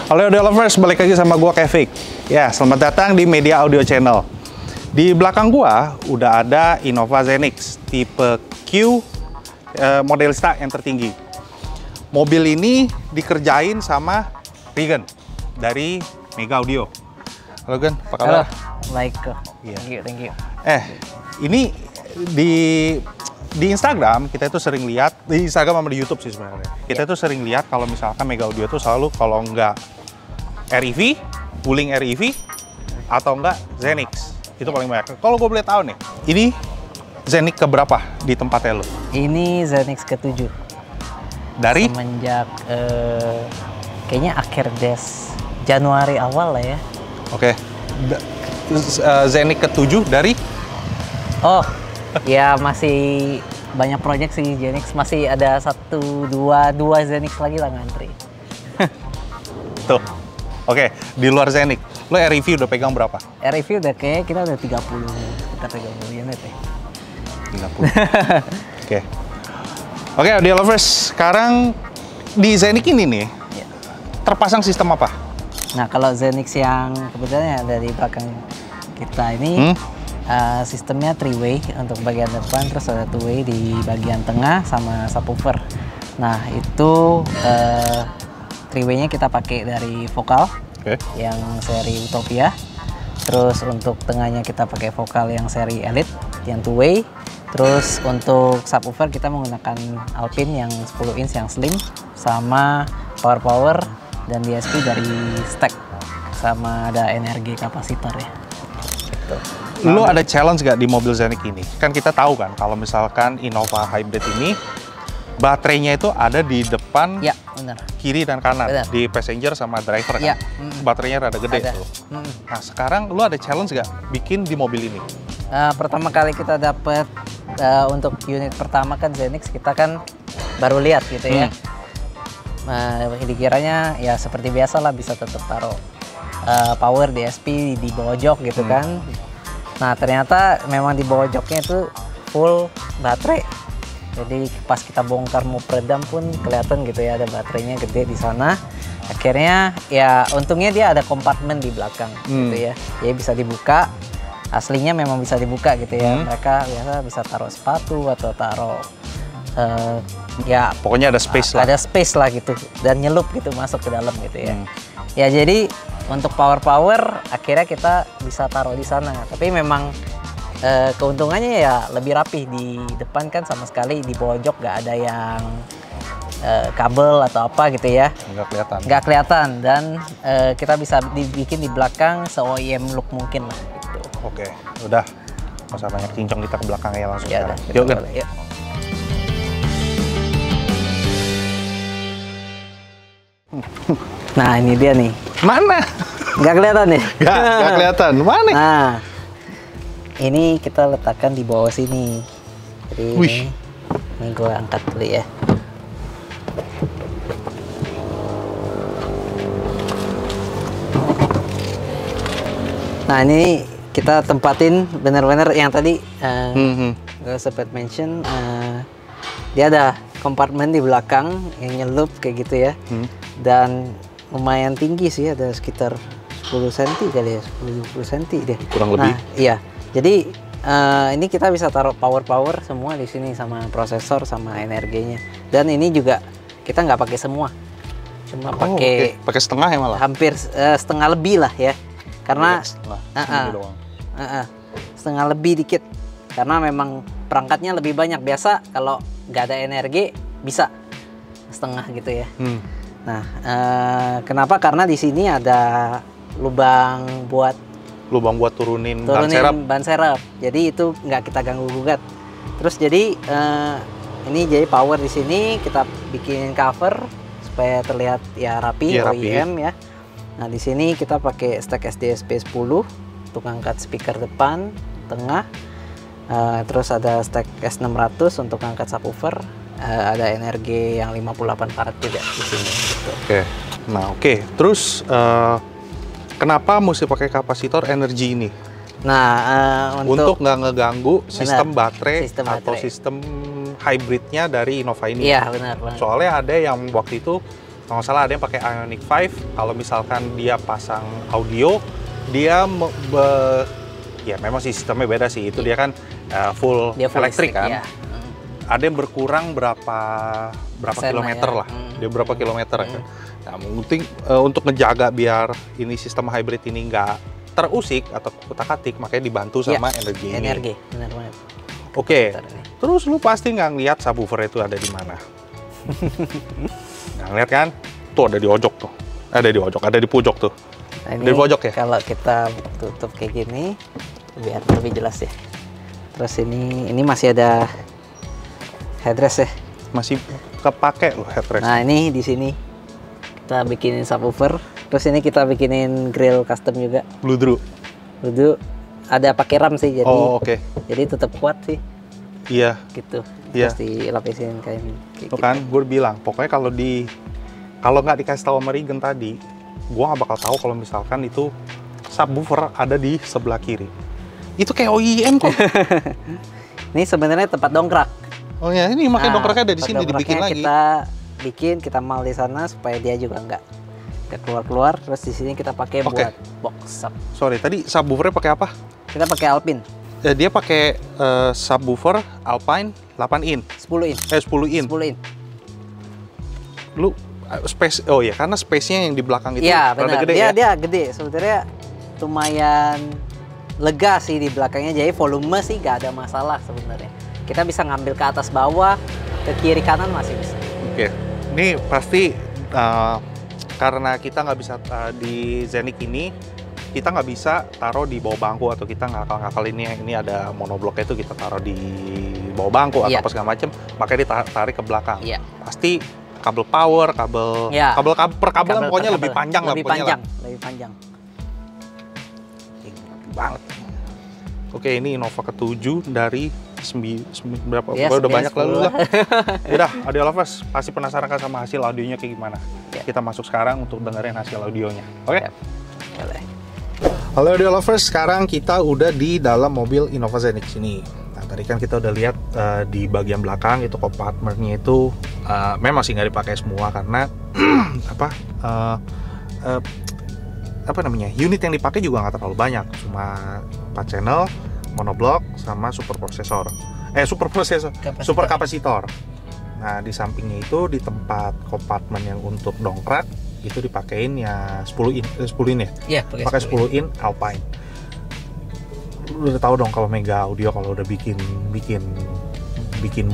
Halo audio lovers, balik lagi sama gua Kevik. Ya, selamat datang di Media Audio Channel. Di belakang gua udah ada Innova Zenix tipe Q modelista yang tertinggi. Mobil ini dikerjain sama Regan dari Mega Audio. Halo Gen, apa kabar? Halo, baik kok. Iya. Thank you. Ini di Instagram kita itu sering lihat, di Instagram sama di YouTube sih sebenarnya. Kita itu sering lihat kalau misalkan Mega Audio itu selalu kalau nggak REV, Wuling REV, atau enggak Zenix. Itu paling banyak. Kalau gue boleh tahu nih, ini Zenix keberapa di tempatnya lo? Ini Zenix ke-7. Dari? Semenjak kayaknya akhir Januari awal lah ya. Oke. Zenix ke-7 dari? Oh, ya masih banyak proyek sih Zenix. Masih ada dua Zenix lagi lah ngantri. Tuh. Oke, di luar Zenix, lo REV udah pegang berapa? REV udah kayak kita udah 30 unit ya. 30. Oke. Oke, audio lovers, sekarang di Zenix ini nih, terpasang sistem apa? Nah, kalau Zenix yang kebetulan ada di belakang kita ini, sistemnya 3-way untuk bagian depan, terus ada 2-way di bagian tengah sama subwoofer. Nah, itu 3-way-nya kita pakai dari Vokal yang seri Utopia. Terus untuk tengahnya kita pakai Vokal yang seri Elite yang 2-way. Terus untuk subwoofer kita menggunakan Alpine yang 10 inch yang slim, sama power dan DSP dari Stack, sama ada energi kapasitor ya. Gitu. Lu ada challenge gak di mobil Zenix ini? Kan kita tahu kan kalau misalkan Innova Hybrid ini baterainya itu ada di depan, ya, benar, kiri dan kanan, benar, di passenger sama driver ya. kan. Baterainya rada gede tuh. Nah sekarang lu ada challenge gak bikin di mobil ini? Pertama kali kita dapat untuk unit pertama kan Zenix, kita kan baru lihat gitu ya. Dikiranya ya seperti biasa lah bisa tetap taruh power DSP di bawah jok gitu kan. Nah ternyata memang di bawah joknya itu full baterai. Jadi pas kita bongkar mau peredam pun kelihatan gitu ya, ada baterainya gede di sana. Akhirnya ya untungnya dia ada kompartemen di belakang gitu ya. Jadi bisa dibuka. Aslinya memang bisa dibuka gitu ya. Mereka biasa bisa taruh sepatu atau taruh ya pokoknya ada space lah. Ada space lah gitu, dan nyelup gitu masuk ke dalam gitu ya. Ya jadi untuk power akhirnya kita bisa taruh di sana. Tapi memang keuntungannya ya lebih rapih di depan kan, sama sekali di bawah jok gak ada yang kabel atau apa gitu ya. Nggak kelihatan dan kita bisa dibikin di belakang se-OEM look mungkin lah gitu. Oke, udah nggak usah banyak cincong, kita ke belakang ya langsung. Ya, yuk kan. Nah ini dia nih. Mana? Nggak kelihatan nih? Nggak kelihatan. Mana? Nah, ini kita letakkan di bawah sini. Jadi ini gue angkat dulu ya. Nah ini kita tempatin bener-bener yang tadi gue sempat mention, dia ada kompartemen di belakang yang nyelup kayak gitu ya. Dan lumayan tinggi sih, ada sekitar 10 cm kali ya, 10 cm deh. Kurang lebih. Iya. Jadi ini kita bisa taruh power semua di sini sama prosesor sama energinya. Dan ini juga kita nggak pakai semua, cuma pakai setengah ya malah. Hampir setengah lebih lah ya. Karena setengah lebih dikit. Karena memang perangkatnya lebih banyak. Biasa kalau nggak ada energi bisa setengah gitu ya. Nah, kenapa? Karena di sini ada lubang buat turunin ban serep. Jadi itu nggak kita ganggu gugat. Terus jadi ini jadi power di sini kita bikin cover supaya terlihat ya rapi, OEM ya. Nah di sini kita pakai stack SDSP 10 untuk angkat speaker depan, tengah. Terus ada stack S600 untuk angkat subwoofer. Ada energi yang 58 farad juga di sini. Gitu. Nah terus kenapa mesti pakai kapasitor energi ini? Nah untuk nggak ngeganggu sistem baterai atau sistem hybridnya dari Innova ini. Iya benar. Soalnya ada yang waktu itu Kalau nggak salah ada yang pakai Ioniq 5. Kalau misalkan dia pasang audio, dia ya memang sih sistemnya beda sih. Itu dia kan full elektrik kan. Ya. Ada yang berkurang berapa Persen kilometer ya. lah. Dia berapa kilometer kan. Nah, mungkin untuk ngejaga biar ini sistem hybrid ini nggak terusik atau kutak-atik, makanya dibantu sama energi ini. Energi, benar banget. Oke. Terus lu pasti nggak ngeliat subwoofer itu ada di mana? Nggak ngeliat kan? Tuh ada di ojok tuh. Ada di ojok, ada di pojok tuh. Nah, ini di pojok ya? Kalau kita tutup kayak gini, biar lebih jelas ya. Terus ini masih ada headrest ya. Masih kepake loh headrest. Nah ini di sini kita bikinin subwoofer. Terus ini kita bikinin grill custom juga. Bludru. Dulu ada pakai ram sih, jadi jadi tetap kuat sih. Iya. Gitu. Iya. Terus dilapisin kayak Tuh kan, gue bilang, pokoknya kalau nggak dikasih tahu sama Regen tadi, gue nggak bakal tahu kalau misalkan itu subwoofer ada di sebelah kiri. Itu kayak OEM kok. Ini sebenarnya tempat dongkrak. Oh ya, ini makanya dongkraknya ada di sini, dibikin lagi. Kita mal di sana supaya dia juga nggak keluar-keluar. Terus di sini kita pakai buat box sub. Sorry, tadi subwoofernya pakai apa? Kita pakai Alpine. Dia pakai subwoofer Alpine 8 in. 10 in. 10 in. 10 in. Lu space, oh ya, karena space-nya yang di belakang itu benar. gede ya? Dia gede. Sebenarnya lumayan lega sih di belakangnya. Jadi volume sih nggak ada masalah sebenarnya. Kita bisa ngambil ke atas bawah, ke kiri kanan masih bisa. Oke. Ini pasti karena kita nggak bisa di Zeniq ini, kita nggak bisa taruh di bawah bangku, atau kita ngakal-ngakal ini ada monobloknya itu kita taruh di bawah bangku atau apa segala macem, makanya ditarik ke belakang. Pasti kabel power, kabel perkabelan pokoknya lebih panjang lah. Lebih panjang. Banget. Oke, ini Innova ke-7 dari berapa? Ya, udah banyak 10. lalu lah. Udah, audio lovers pasti penasaran kan sama hasil audionya kayak gimana. Kita masuk sekarang untuk dengerin hasil audionya. Oke? Boleh. Halo audio lovers, sekarang kita udah di dalam mobil Innova Zeniq sini. Nah, tadi kan kita udah lihat di bagian belakang itu compartmentnya itu memang sih nggak dipakai semua karena unit yang dipakai juga nggak terlalu banyak, cuma 4 channel, monoblock, sama super kapasitor. Nah, di sampingnya itu di tempat kompartemen yang untuk dongkrak itu dipakein ya 10 in ya? Iya, pakai 10 in Alpine. Lu udah tahu dong kalau Mega Audio kalau udah bikin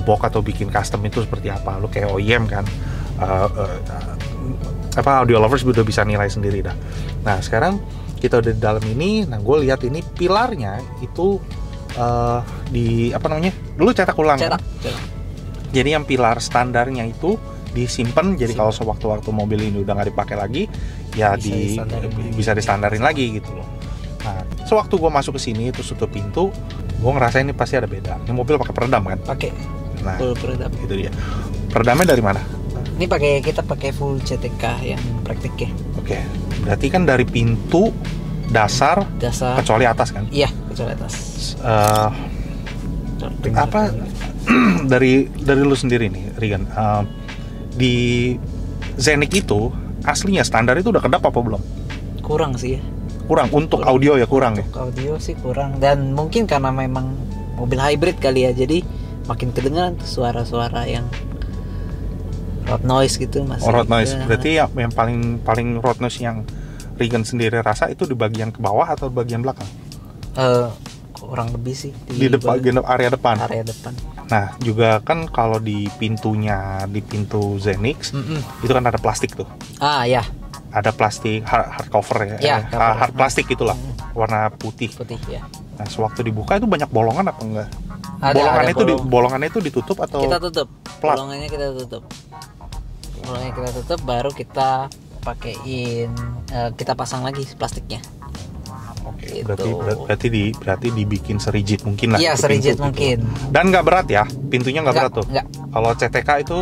box atau bikin custom itu seperti apa. Lu kayak OEM kan. Audio lovers udah bisa nilai sendiri dah. Nah, sekarang kita udah di dalam ini. Nah, gue lihat ini pilarnya itu dulu cetak ulang. Cetak. Jadi yang pilar standarnya itu disimpan, jadi kalau sewaktu-waktu mobil ini udah nggak dipakai lagi, ya bisa distandarin lagi gitu loh. Nah, sewaktu gue masuk ke sini terus tutup pintu, gue ngerasa ini pasti ada beda. Ini mobil pakai peredam kan? Pakai. Nah, full peredam. Itu dia. Peredamnya dari mana? Ini kita pakai full CTK yang praktik ya. Oke. Berarti kan dari pintu dasar kecuali atas kan? Iya, kecuali atas. dari lu sendiri nih, Regen. Di Zeniq itu aslinya standar itu udah kedap apa belum? Kurang sih ya. Kurang untuk audio ya, kurang ya. Audio sih kurang, dan mungkin karena memang mobil hybrid kali ya, jadi makin kedengaran tuh suara-suara yang road noise gitu masih. Road noise. Berarti yang paling road noise yang Regen sendiri rasa itu di bagian ke bawah atau bagian belakang? Kurang lebih sih di bagian area depan. Area depan. Nah, juga kan kalau di pintu Zeniq itu kan ada plastik tuh. Ya. Ada plastik hard cover ya. Hard plastik itulah, warna putih. Putih ya. Nah, sewaktu dibuka itu banyak bolongan apa enggak? Bolongannya itu ditutup atau kita tutup? Bolongannya kita tutup. Baru kita pakein, kita pasang lagi plastiknya. Oke, berarti dibikin serigid mungkin lah. Iya, serigid mungkin. Dan nggak berat ya, pintunya nggak berat tuh. Nggak. Kalau CTK itu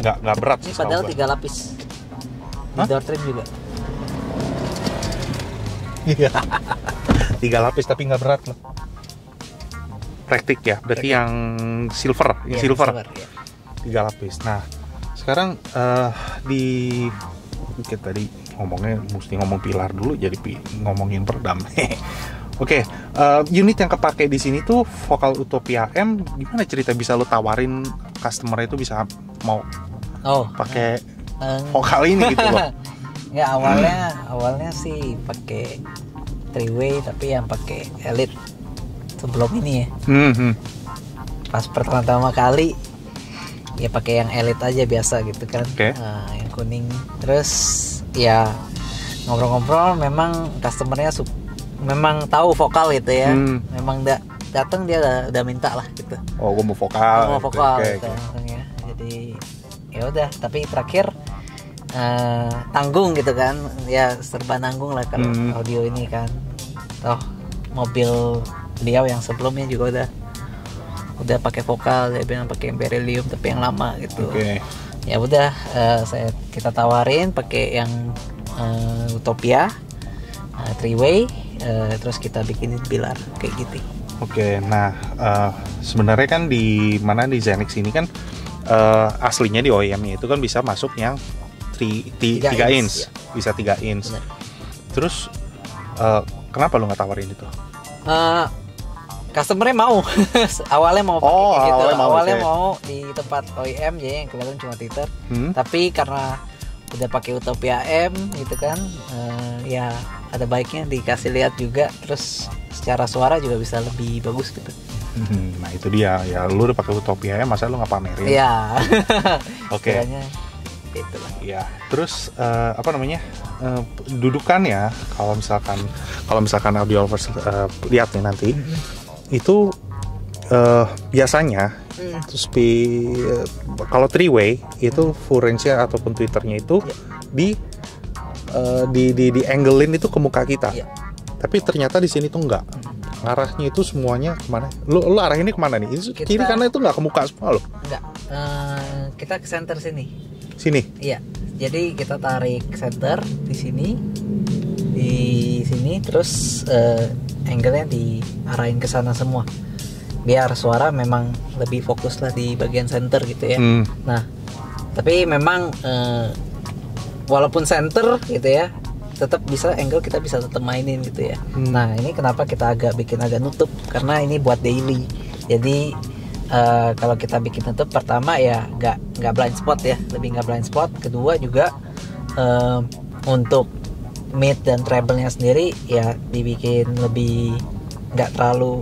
nggak berat. Ini padahal 3 lapis. Door trim juga. Iya. 3 lapis tapi nggak berat loh. Praktik ya, berarti yang silver, ya. 3 lapis. Nah, Sekarang kita tadi ngomongnya mesti ngomong pilar dulu, jadi ngomongin peredam. Oke, unit yang kepake di sini tuh Vocal Utopia M. Gimana cerita bisa lo tawarin customer itu bisa mau pakai vokal ini gitu loh? Ya awalnya sih pakai 3-way, tapi yang pakai Elite sebelum ini ya. Pas pertama kali ya pakai yang Elite aja biasa gitu kan. Yang kuning. Terus ya ngobrol-ngobrol, memang customernya memang tahu vokal gitu ya. Memang datang dia udah minta lah gitu. Oh, gue mau vokal. Gitu. Ya. Jadi ya udah, tapi terakhir tanggung gitu kan. Ya serba nanggung lah kalau audio ini kan. Toh mobil beliau yang sebelumnya juga udah pakai vokal, dia bilang pakai Beryllium tapi yang lama gitu. Ya udah, kita tawarin pakai yang Utopia 3-way, terus kita bikinin pilar kayak gitu. Nah sebenarnya kan di Zenix ini kan aslinya di OEM-nya itu kan bisa masuk yang 3 inch, bisa 3 inch. Bener. Terus kenapa lu nggak tawarin itu? Customernya mau. Awalnya mau pakai gitu. Awalnya mau di tempat OEM, jadi yang kelihatan cuma Twitter. Tapi karena udah pakai Utopia M gitu kan, ya ada baiknya dikasih lihat juga, terus secara suara juga bisa lebih bagus gitu. Nah itu dia, ya lu udah pakai Utopia M, masa lu nggak pamerin? Iya. Oke. Gitu lah. Ya, terus dudukannya kalau misalkan audio lovers lihat nih nanti, itu biasanya kalau 3-way itu full range-nya ataupun Twitternya itu di anglein itu ke muka kita. Tapi ternyata di sini tuh enggak. Arahnya itu semuanya kemana? Lu arahinnya kemana nih? Kiri karena itu nggak ke muka semua loh. Enggak. Kita ke center sini. Sini? Iya. Jadi kita tarik center di sini, terus angle-nya diarahin ke sana semua. Biar suara memang lebih fokus lah di bagian center gitu ya. Nah, tapi memang walaupun center gitu ya, tetap bisa angle kita bisa tetap mainin gitu ya. Nah, ini kenapa kita bikin agak nutup, karena ini buat daily. Jadi kalau kita bikin nutup, pertama ya nggak blind spot ya, lebih nggak blind spot. Kedua juga untuk mid dan treble-nya sendiri ya dibikin lebih nggak terlalu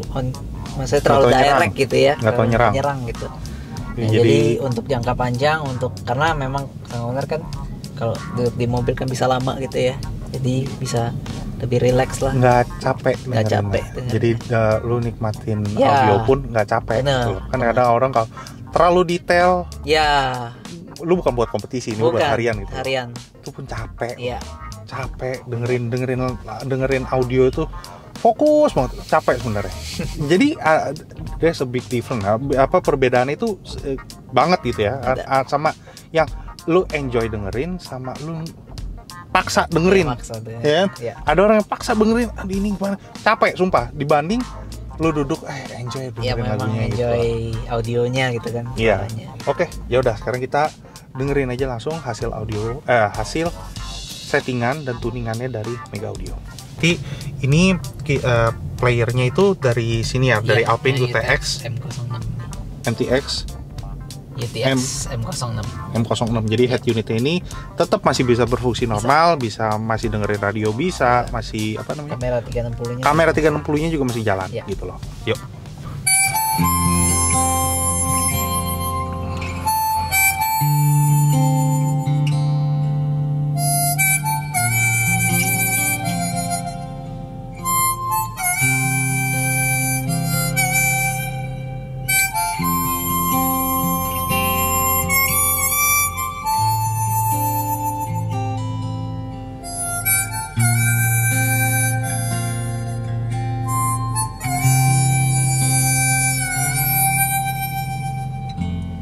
maksudnya terlalu direct gitu ya, nggak terlalu nyerang gitu. Nah, jadi untuk jangka panjang, karena memang owner kan kalau di mobil kan bisa lama gitu ya, jadi bisa lebih relax lah, nggak capek. Jadi lu nikmatin audio pun nggak capek gitu. Kan ada orang kalau terlalu detail, lu bukan buat kompetisi, ini buat harian gitu. Itu pun capek. Capek dengerin audio itu fokus banget, capek sebenarnya. Jadi there's a big difference. Perbedaannya itu banget gitu ya. Sama yang lu enjoy dengerin sama lu paksa dengerin. Ada orang yang paksa dengerin, ini gimana? Capek sumpah, dibanding lu duduk enjoy dengerin lagunya enjoy gitu. Audionya gitu kan. Oke, ya udah sekarang kita dengerin aja langsung hasil settingan dan tuningannya dari Mega Audio. Jadi ini playernya itu dari sini ya, dari Alpine UTX MTX M06. Jadi head unitnya ini tetap masih bisa berfungsi normal, bisa masih dengerin radio, bisa masih kamera 360-nya juga masih jalan gitu loh.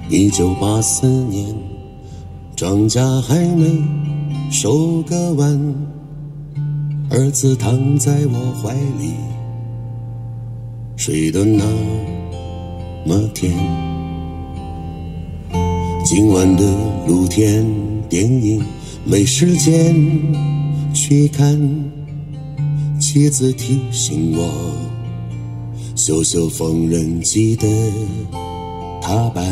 Yuk.1984年，庄稼还没收割完，儿子躺在我怀里，睡得那么甜。今晚的露天电影没时间去看，妻子提醒我修修缝纫机的踏板。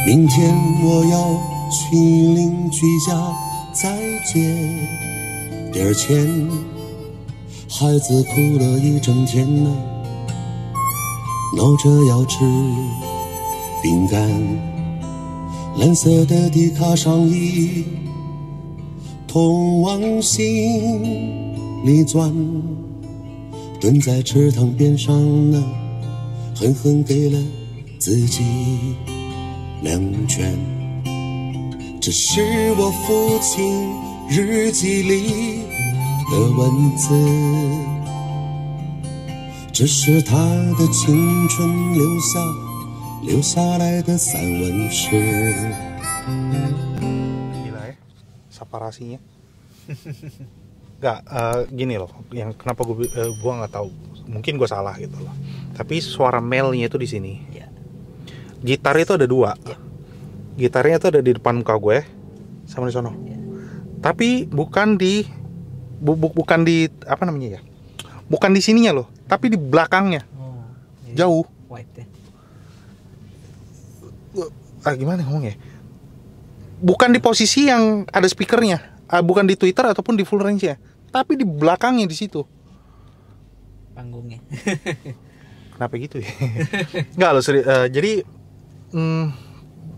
明天我要去邻居家再借点钱，孩子哭了一整天呢，闹着要吃饼干。蓝色的迪卡上衣通往心里钻，蹲在池塘边上呢，狠狠给了自己2拳。这是我父亲日记里的文字，这是他的青春留下来的散文诗。 Gila ya, separasinya. Nggak, gini loh, yang kenapa gua nggak tahu, mungkin gue salah gitu loh. Tapi suara melnya itu di sini. Ya. Gitar itu ada 2. Ya. Gitarnya itu ada di depan muka gue, sama di sono. Ya. Tapi bukan di apa namanya ya? Bukan di sininya loh, tapi di belakangnya. Oh, Jauh. white ya. Gimana ngomongnya? Bukan di posisi yang ada speakernya, bukan di Twitter ataupun di full range-nya, tapi di belakangnya di situ. Panggungnya. Kenapa gitu ya? Enggak loh, jadi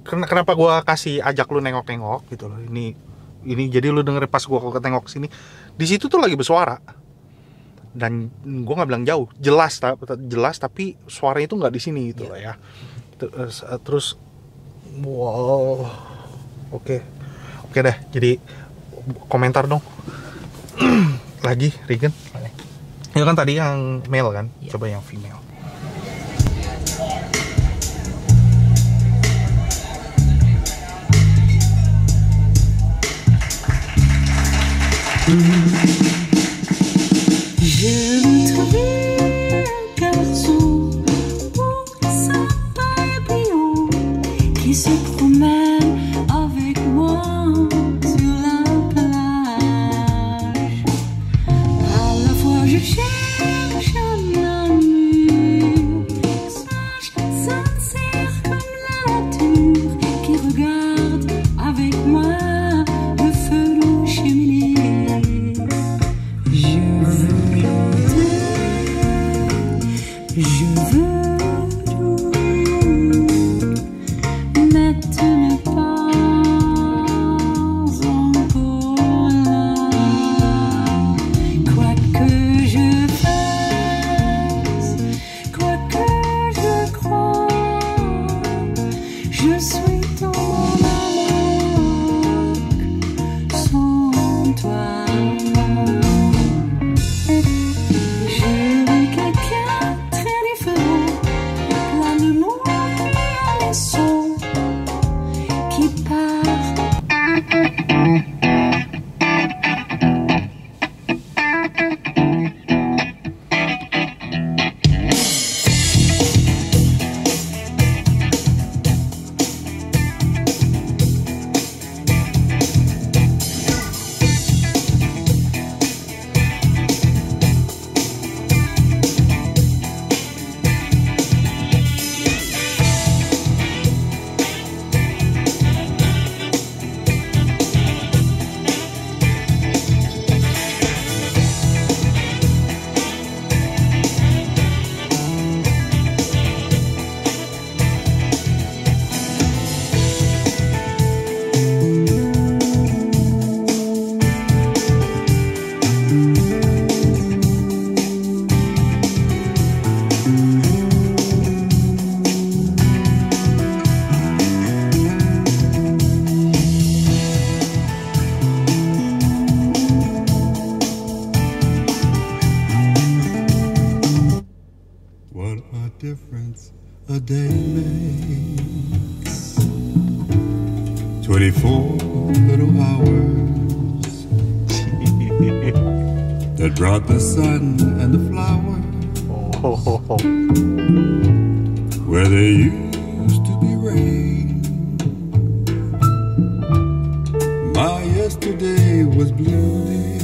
kenapa gua kasih ajak lu nengok-nengok gitu loh. Ini jadi lu denger pas gua tengok sini, di situ tuh lagi bersuara. Dan gua nggak bilang jauh, jelas tapi suaranya itu nggak di sini gitu loh ya. Terus wow. Oke deh, jadi komentar dong. Lagi Regan. Itu kan tadi yang male kan, coba yang female. difference a day makes. 24 little hours that brought the sun and the flowers where there used to be rain. yesterday was blue, dear,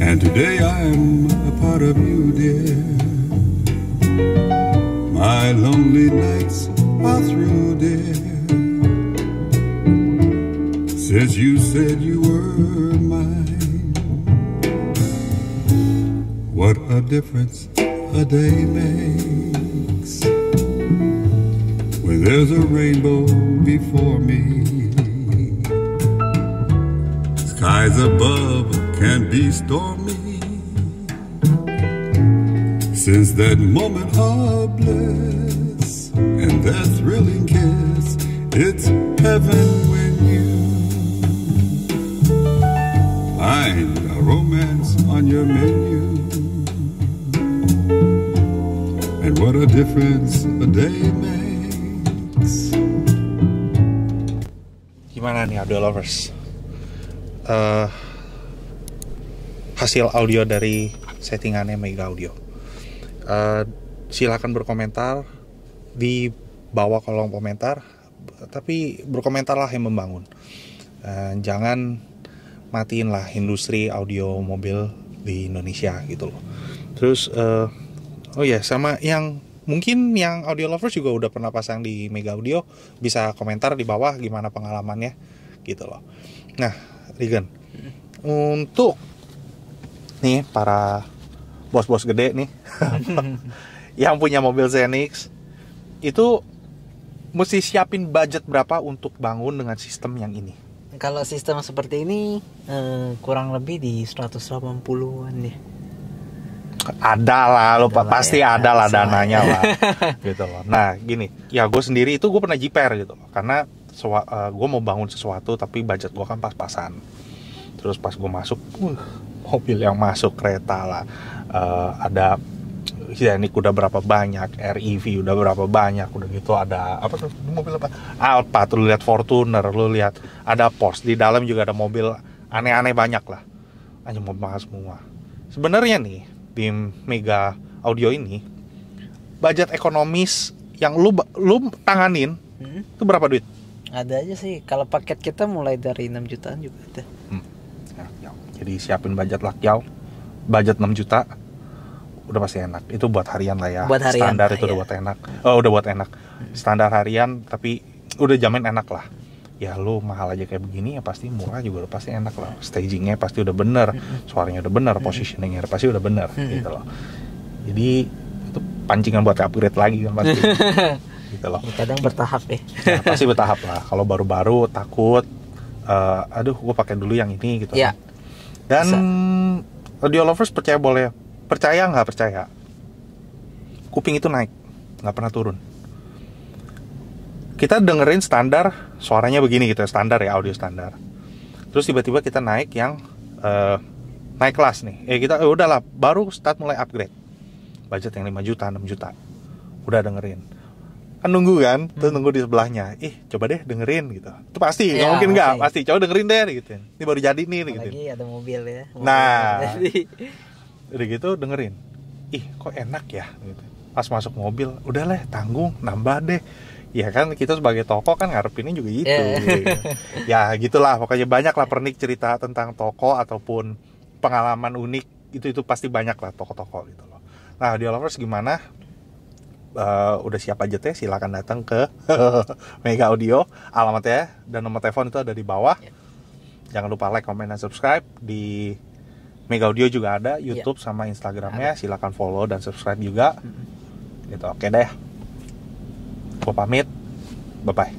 and today I'm a part of you, dear. My lonely nights are through, dear, since you said you were mine. What a difference a day makes when there's a rainbow before me. Skies above can be stormy. Since that moment of bliss and that thrilling kiss, it's heaven when you find a romance on your menu. And what a difference a day makes. Gimana nih audio lovers? Hasil audio dari settingannya Mega Audio. Silakan berkomentar di bawah kolom komentar, tapi berkomentarlah yang membangun. Jangan matiin lah industri audio mobil di Indonesia gitu loh. Terus oh ya, sama yang mungkin yang audio lovers juga udah pernah pasang di Mega Audio, bisa komentar di bawah gimana pengalamannya gitu loh. Nah, Regan, untuk nih para bos-bos gede nih yang punya mobil Zenix itu mesti siapin budget berapa untuk bangun dengan sistem yang ini? Kalau sistem seperti ini kurang lebih di 180-an ya. Ada lah, lo pasti ya, ada lah dananya lah gitu loh. Nah gini, ya gue sendiri itu gue pernah jiper gitu loh, karena gue mau bangun sesuatu tapi budget gue kan pas-pasan. Terus pas gue masuk, mobil yang masuk kereta lah, ada Scenic udah berapa banyak, REV udah berapa banyak, udah gitu ada apa tuh mobil apa? Alfa, tuh lihat Fortuner, lu lihat ada Porsche, di dalam juga ada mobil aneh-aneh banyak lah. Hanya mobil mahal semua. Sebenarnya nih di Mega Audio ini budget ekonomis yang lu tanganin itu berapa duit? Ada aja sih, kalau paket kita mulai dari 6 jutaan juga ada. Ya. Jadi siapin budget lah, budget 6 juta udah pasti enak. Itu buat harian lah ya. Buat harian, standar itu udah buat enak. Udah buat enak. Standar harian tapi udah jamin enak lah. Ya lu mahal aja kayak begini ya pasti murah juga udah pasti enak lah. Stagingnya pasti udah bener, suaranya udah bener, positioningnya pasti udah bener gitu loh. Jadi itu pancingan buat upgrade lagi kan pasti. Gitu loh. Kadang bertahap ya. Nah, pasti bertahap lah. Kalau baru-baru takut, aduh gue pakai dulu yang ini gitu. Ya. Dan audio lovers percaya nggak percaya, kuping itu naik, nggak pernah turun. Kita dengerin standar suaranya begini gitu ya, standar ya, audio standar. Terus tiba-tiba kita naik yang naik kelas nih. Kita udahlah baru start mulai upgrade. Budget yang 5 juta, 6 juta. Udah dengerin. Kan nunggu kan, terus nunggu di sebelahnya. Coba deh dengerin gitu. Itu pasti, nggak mungkin nggak, pasti. Coba dengerin deh gitu. Ini baru jadi nih gitu. Lagi ada mobil ya. Nah, udah gitu dengerin. Kok enak ya gitu. Pas masuk mobil, udahlah tanggung, nambah deh. Ya kan kita sebagai toko kan ngarepinnya juga gitu. Gitu. Ya gitulah, pokoknya banyak lah pernik cerita tentang toko ataupun pengalaman unik. Itu pasti banyak lah toko-toko gitu loh. Nah, audio lovers gimana? Udah siap aja teh, silakan datang ke Mega Audio. Alamatnya dan nomor telepon itu ada di bawah. Jangan lupa like, comment, dan subscribe. Di Mega Audio juga ada YouTube sama Instagramnya. Silakan follow dan subscribe juga. Gitu. Oke deh. Gue pamit. Bye bye.